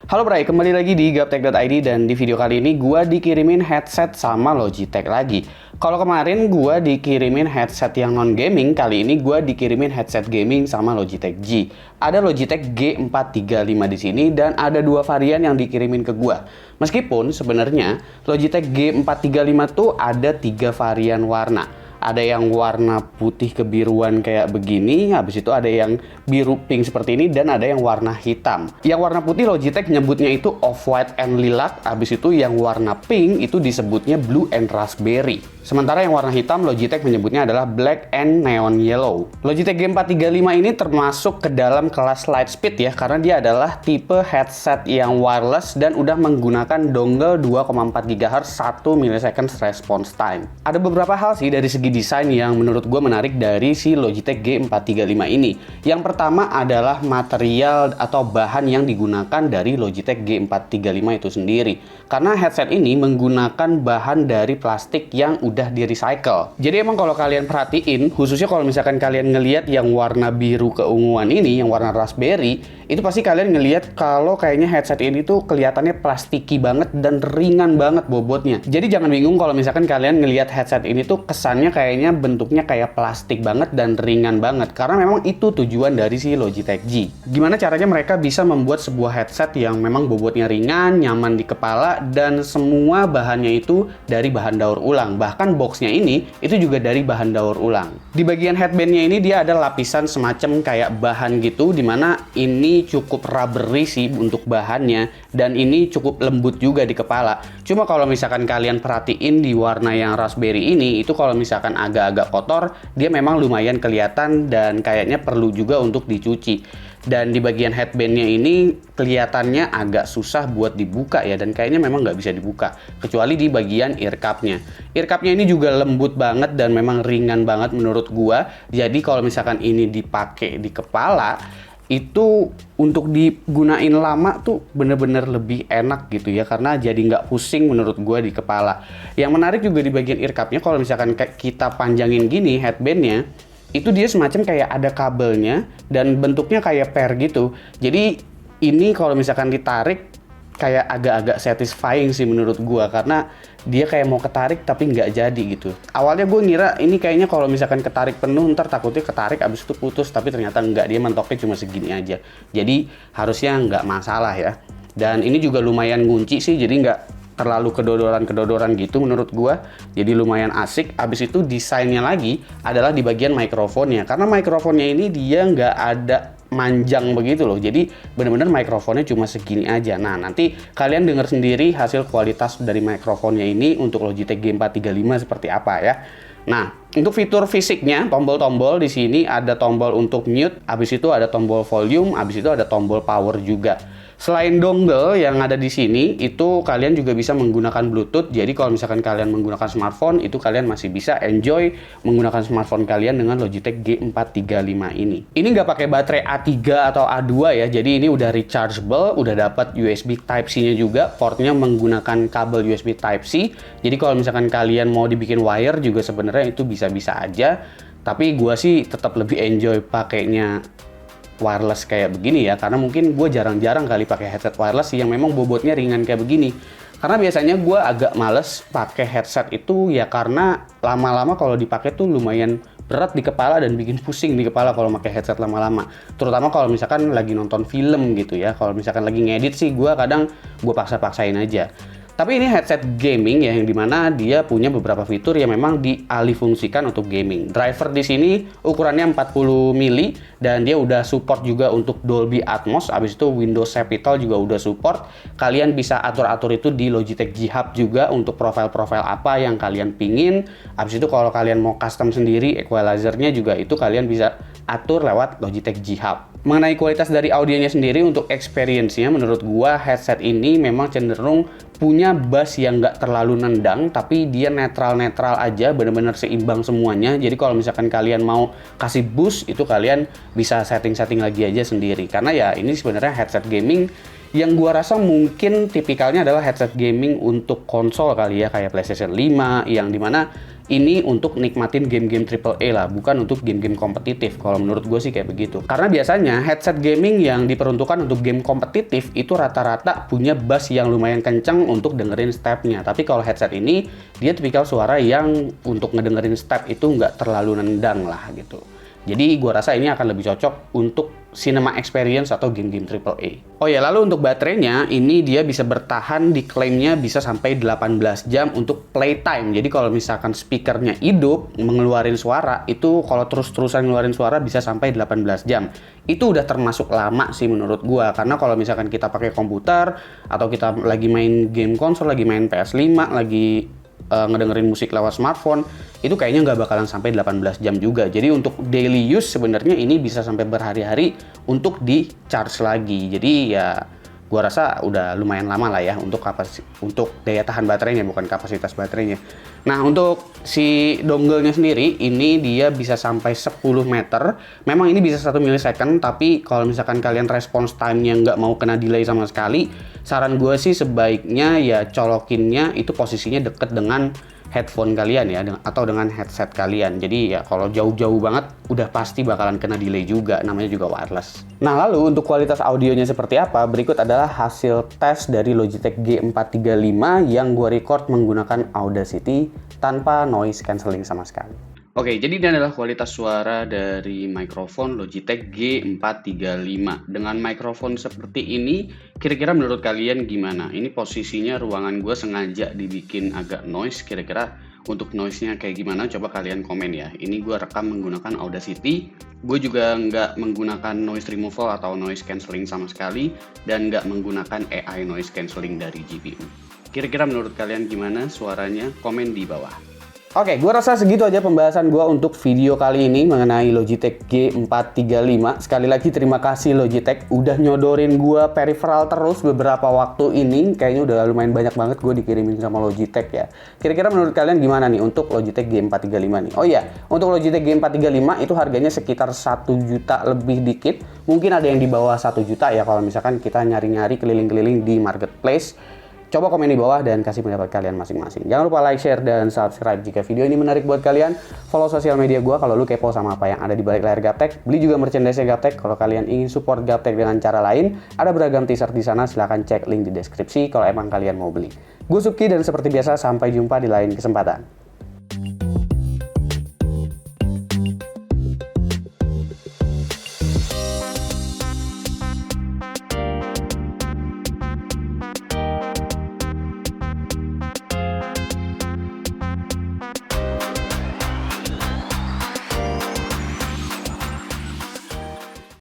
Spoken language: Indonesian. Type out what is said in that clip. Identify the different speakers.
Speaker 1: Halo Bray, kembali lagi di Gaptek.id dan di video kali ini gua dikirimin headset sama Logitech lagi. Kalau kemarin gua dikirimin headset yang non-gaming, kali ini gua dikirimin headset gaming sama Logitech G. Ada Logitech G435 di sini dan ada dua varian yang dikirimin ke gua. Meskipun sebenarnya Logitech G435 tuh ada 3 varian warna. Ada yang warna putih kebiruan kayak begini, habis itu ada yang biru pink seperti ini, dan ada yang warna hitam. Yang warna putih Logitech nyebutnya itu off-white and lilac, habis itu yang warna pink itu disebutnya blue and raspberry. Sementara yang warna hitam Logitech menyebutnya adalah black and neon yellow. Logitech G435 ini termasuk ke dalam kelas Lightspeed ya, karena dia adalah tipe headset yang wireless dan udah menggunakan dongle 2,4 GHz 1 millisecond response time. Ada beberapa hal sih dari segi desain yang menurut gue menarik dari si Logitech G435 ini. Yang pertama adalah material atau bahan yang digunakan dari Logitech G435 itu sendiri. Karena headset ini menggunakan bahan dari plastik yang udah di recycle. Jadi emang kalau kalian perhatiin, khususnya kalau misalkan kalian ngelihat yang warna biru keunguan ini, yang warna raspberry, itu pasti kalian ngelihat kalau kayaknya headset ini tuh kelihatannya plastiki banget dan ringan banget bobotnya. Jadi jangan bingung kalau misalkan kalian ngelihat headset ini tuh kesannya kayaknya bentuknya kayak plastik banget dan ringan banget, karena memang itu tujuan dari si Logitech G. Gimana caranya mereka bisa membuat sebuah headset yang memang bobotnya ringan, nyaman di kepala, dan semua bahannya itu dari bahan daur ulang. Bahkan boxnya ini itu juga dari bahan daur ulang. Di bagian headbandnya ini dia ada lapisan semacam kayak bahan gitu, dimana ini cukup rubbery sih untuk bahannya, dan ini cukup lembut juga di kepala. Cuma kalau misalkan kalian perhatiin di warna yang raspberry ini, itu kalau misalkan agak-agak kotor, dia memang lumayan kelihatan dan kayaknya perlu juga untuk dicuci. Dan di bagian headbandnya ini kelihatannya agak susah buat dibuka ya, dan kayaknya memang nggak bisa dibuka kecuali di bagian ear cup-nya. Ear cup-nya ini juga lembut banget dan memang ringan banget menurut gua. Jadi kalau misalkan ini dipakai di kepala, itu untuk digunain lama tuh bener-bener lebih enak gitu ya, karena jadi nggak pusing menurut gua di kepala. Yang menarik juga di bagian ear cup-nya, kalau misalkan kita panjangin gini headbandnya, itu dia semacam kayak ada kabelnya dan bentuknya kayak per gitu. Jadi ini kalau misalkan ditarik kayak agak-agak satisfying sih menurut gua, karena dia kayak mau ketarik tapi nggak jadi gitu. Awalnya gue ngira ini kayaknya kalau misalkan ketarik penuh ntar takutnya ketarik abis itu putus, tapi ternyata nggak, dia mentoknya cuma segini aja. Jadi harusnya nggak masalah ya. Dan ini juga lumayan ngunci sih, jadi nggak terlalu kedodoran gitu menurut gua. Jadi lumayan asik. Abis itu desainnya lagi adalah di bagian mikrofonnya, karena mikrofonnya ini dia nggak ada manjang begitu loh, jadi bener-bener mikrofonnya cuma segini aja. Nah, nanti kalian dengar sendiri hasil kualitas dari mikrofonnya ini untuk Logitech G435 seperti apa ya. Nah, untuk fitur fisiknya, tombol-tombol di sini ada tombol untuk mute, habis itu ada tombol volume, habis itu ada tombol power juga. Selain dongle yang ada di sini, itu kalian juga bisa menggunakan Bluetooth. Jadi kalau misalkan kalian menggunakan smartphone, itu kalian masih bisa enjoy menggunakan smartphone kalian dengan Logitech G435 ini. Ini nggak pakai baterai A3 atau A2 ya, jadi ini udah rechargeable, udah dapat USB Type-C-nya juga, portnya menggunakan kabel USB Type-C. Jadi kalau misalkan kalian mau dibikin wire juga sebenarnya itu bisa-bisa aja. Tapi gua sih tetap lebih enjoy pakainya wireless kayak begini ya, karena mungkin gue jarang-jarang kali pakai headset wireless yang memang bobotnya ringan kayak begini. Karena biasanya gue agak males pakai headset itu ya, karena lama-lama kalau dipakai tuh lumayan berat di kepala dan bikin pusing di kepala kalau pakai headset lama-lama. Terutama kalau misalkan lagi nonton film gitu ya. Kalau misalkan lagi ngedit sih gue kadang gue paksa-paksain aja. Tapi ini headset gaming ya, yang dimana dia punya beberapa fitur yang memang dialihfungsikan untuk gaming. Driver di sini ukurannya 40 mili dan dia udah support juga untuk Dolby Atmos. Abis itu Windows Capital juga udah support. Kalian bisa atur-atur itu di Logitech G Hub juga untuk profil-profil apa yang kalian pingin. Abis itu kalau kalian mau custom sendiri equalizer-nya juga itu kalian bisa atur lewat Logitech G Hub. Mengenai kualitas dari audionya sendiri, untuk experience-nya menurut gua headset ini memang cenderung punya bass yang nggak terlalu nendang, tapi dia netral-netral aja, bener-bener seimbang semuanya. Jadi kalau misalkan kalian mau kasih boost, itu kalian bisa setting-setting lagi aja sendiri. Karena ya ini sebenarnya headset gaming Yang gua rasa mungkin tipikalnya adalah headset gaming untuk konsol kali ya, kayak PlayStation 5, yang dimana ini untuk nikmatin game-game AAA lah, bukan untuk game-game kompetitif. Kalau menurut gue sih kayak begitu. Karena biasanya headset gaming yang diperuntukkan untuk game kompetitif itu rata-rata punya bass yang lumayan kenceng untuk dengerin stepnya. Tapi kalau headset ini, dia tipikal suara yang untuk ngedengerin step itu nggak terlalu nendang lah gitu. Jadi gue rasa ini akan lebih cocok untuk cinema experience atau game-game AAA. Oh ya, lalu untuk baterainya, ini dia bisa bertahan, diklaimnya bisa sampai 18 jam untuk playtime. Jadi kalau misalkan speakernya hidup, mengeluarin suara, itu kalau terus-terusan ngeluarin suara bisa sampai 18 jam. Itu udah termasuk lama sih menurut gue. Karena kalau misalkan kita pakai komputer, atau kita lagi main game konsol, lagi main PS5, lagi ngedengerin musik lewat smartphone, itu kayaknya nggak bakalan sampai 18 jam juga. Jadi untuk daily use sebenarnya ini bisa sampai berhari-hari untuk di charge lagi. Jadi ya gua rasa udah lumayan lama lah ya untuk daya tahan baterainya, bukan kapasitas baterainya. Nah, untuk si dongle-nya sendiri ini dia bisa sampai 10 meter. Memang ini bisa 1 milisecond, tapi kalau misalkan kalian response time-nya nggak mau kena delay sama sekali, saran gue sih sebaiknya ya colokinnya itu posisinya deket dengan headphone kalian ya, atau dengan headset kalian. Jadi ya kalau jauh-jauh banget udah pasti bakalan kena delay juga, namanya juga wireless. Nah, lalu untuk kualitas audionya seperti apa? Berikut adalah hasil tes dari Logitech G435 yang gue record menggunakan Audacity tanpa noise cancelling sama sekali. Oke, jadi ini adalah kualitas suara dari mikrofon Logitech G435. Dengan mikrofon seperti ini, kira-kira menurut kalian gimana? Ini posisinya ruangan gue sengaja dibikin agak noise, kira-kira untuk noise-nya kayak gimana? Coba kalian komen ya. Ini gue rekam menggunakan Audacity. Gue juga nggak menggunakan noise removal atau noise cancelling sama sekali, dan nggak menggunakan AI noise cancelling dari GPU. Kira-kira menurut kalian gimana suaranya? Komen di bawah. Oke, gue rasa segitu aja pembahasan gue untuk video kali ini mengenai Logitech G435. Sekali lagi terima kasih Logitech udah nyodorin gue peripheral terus beberapa waktu ini. Kayaknya udah lumayan banyak banget gue dikirimin sama Logitech ya. Kira-kira menurut kalian gimana nih untuk Logitech G435 nih? Oh iya, untuk Logitech G435 itu harganya sekitar 1 juta lebih dikit. Mungkin ada yang di bawah 1 juta ya kalau misalkan kita nyari-nyari keliling-keliling di marketplace. Coba komen di bawah dan kasih pendapat kalian masing-masing. Jangan lupa like, share, dan subscribe jika video ini menarik buat kalian. Follow sosial media gue kalau lu kepo sama apa yang ada di balik layar Gaptek. Beli juga merchandise Gaptek kalau kalian ingin support Gaptek dengan cara lain. Ada beragam t-shirt di sana, silahkan cek link di deskripsi kalau emang kalian mau beli. Gue Suki dan seperti biasa sampai jumpa di lain kesempatan.